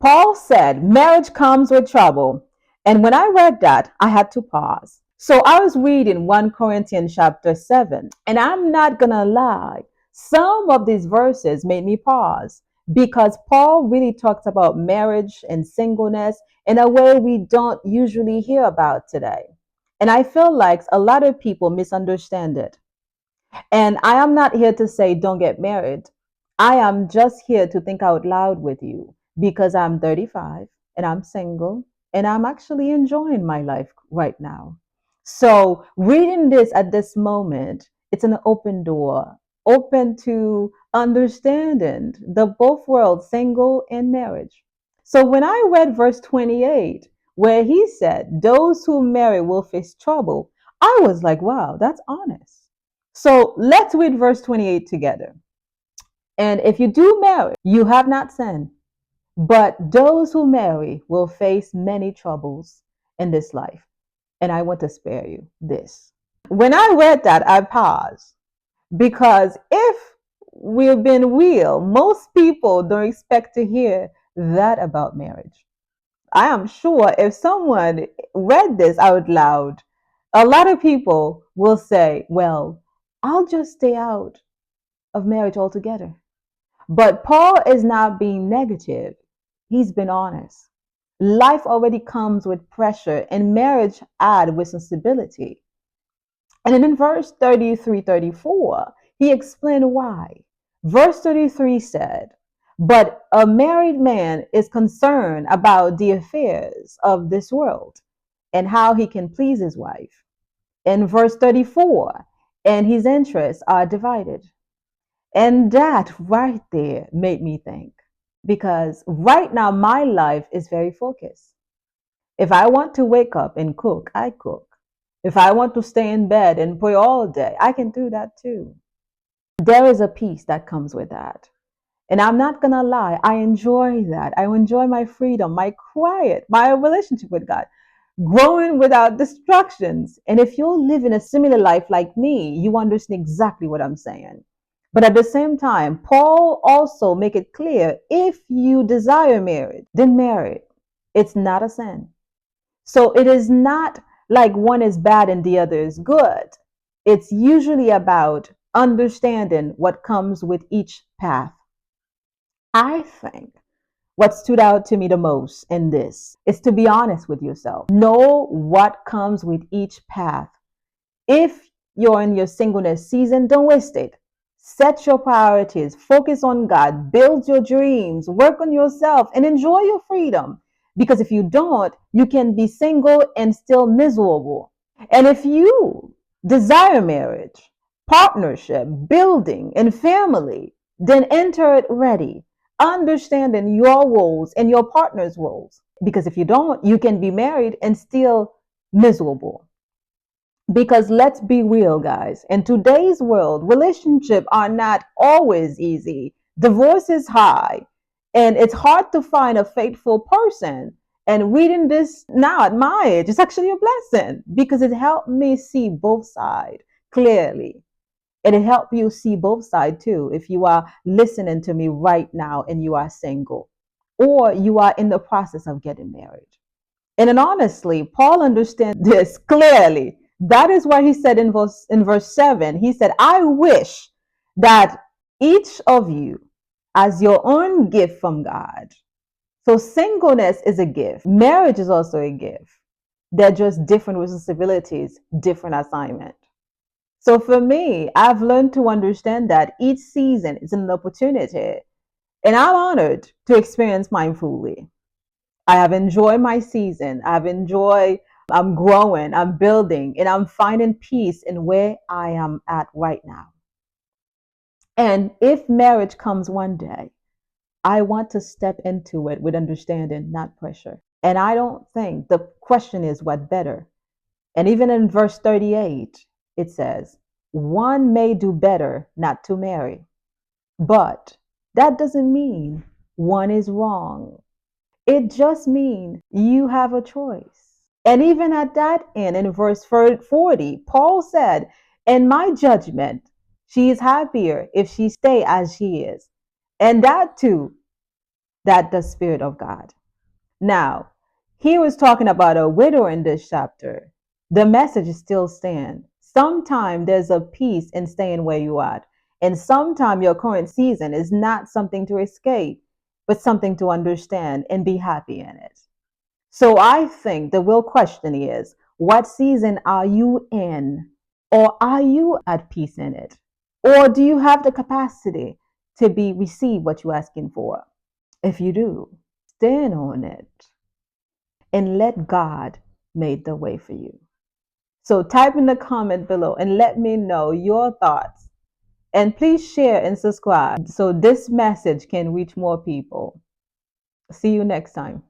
Paul said marriage comes with trouble. And when I read that, I had to pause. So I was reading 1 Corinthians chapter 7, and I'm not going to lie. Some of these verses made me pause because Paul really talks about marriage and singleness in a way we don't usually hear about today. And I feel like a lot of people misunderstand it. And I am not here to say don't get married. I am just here to think out loud with you because I'm 35 and I'm single and I'm actually enjoying my life right now. So, reading this at this moment, it's an open door, open to understanding the both worlds, single and marriage. So, when I read verse 28, where he said, those who marry will face trouble, I was like, wow, that's honest. So let's read verse 28 together. And if you do marry, you have not sinned. But those who marry will face many troubles in this life. And I want to spare you this. When I read that, I paused because if we've been real, most people don't expect to hear that about marriage. I am sure if someone read this out loud, a lot of people will say, well, I'll just stay out of marriage altogether. But Paul is not being negative. He's been honest. Life already comes with pressure, and marriage adds responsibility. And then in verse 33, 34, he explained why. Verse 33 said, but a married man is concerned about the affairs of this world and how he can please his wife. In verse 34, and his interests are divided. And that right there made me think because right now my life is very focused. If I want to wake up and cook, I cook. If I want to stay in bed and pray all day, I can do that too. There is a peace that comes with that. And I'm not going to lie, I enjoy that. I enjoy my freedom, my quiet, my relationship with God, growing without distractions. And if you're living a similar life like me, you understand exactly what I'm saying. But at the same time, Paul also make it clear if you desire marriage, then marry. It's not a sin. So it is not like one is bad and the other is good. It's usually about understanding what comes with each path. I think what stood out to me the most in this is to be honest with yourself. Know what comes with each path. If you're in your singleness season, don't waste it. Set your priorities, focus on God, build your dreams, work on yourself, and enjoy your freedom. Because if you don't, you can be single and still miserable. And if you desire marriage, partnership, building, and family, then enter it ready, understanding your roles and your partner's roles. Because if you don't, you can be married and still miserable. Because let's be real, guys. In today's world, relationships are not always easy. Divorce is high, and it's hard to find a faithful person. And reading this now at my age, it's actually a blessing because it helped me see both sides clearly. And it helped you see both sides too if you are listening to me right now and you are single or you are in the process of getting married. And then honestly, Paul understands this clearly. That is why he said in verse 7, he said, I wish that each of you as your own gift from God. So singleness is a gift. Marriage is also a gift. They're just different responsibilities, different assignment. So for me, I've learned to understand that each season is an opportunity, and I'm honored to experience mine fully. I have enjoyed my season. I'm growing, I'm building, and I'm finding peace in where I am at right now. And if marriage comes one day, I want to step into it with understanding, not pressure. And I don't think the question is what better. And even in verse 38, it says, one may do better not to marry. But that doesn't mean one is wrong. It just means you have a choice. And even at that end, in verse 40, Paul said, in my judgment, she is happier if she stay as she is. And that too That the Spirit of God. Now, he was talking about a widow in this chapter. The message still stands. Sometimes there's a peace in staying where you are. And sometimes your current season is not something to escape, but something to understand and be happy in it. So I think the real question is, what season are you in? Or are you at peace in it? Or do you have the capacity to be receive what you're asking for? If you do, stand on it and let God make the way for you. So type in the comment below and let me know your thoughts. And please share and subscribe so this message can reach more people. See you next time.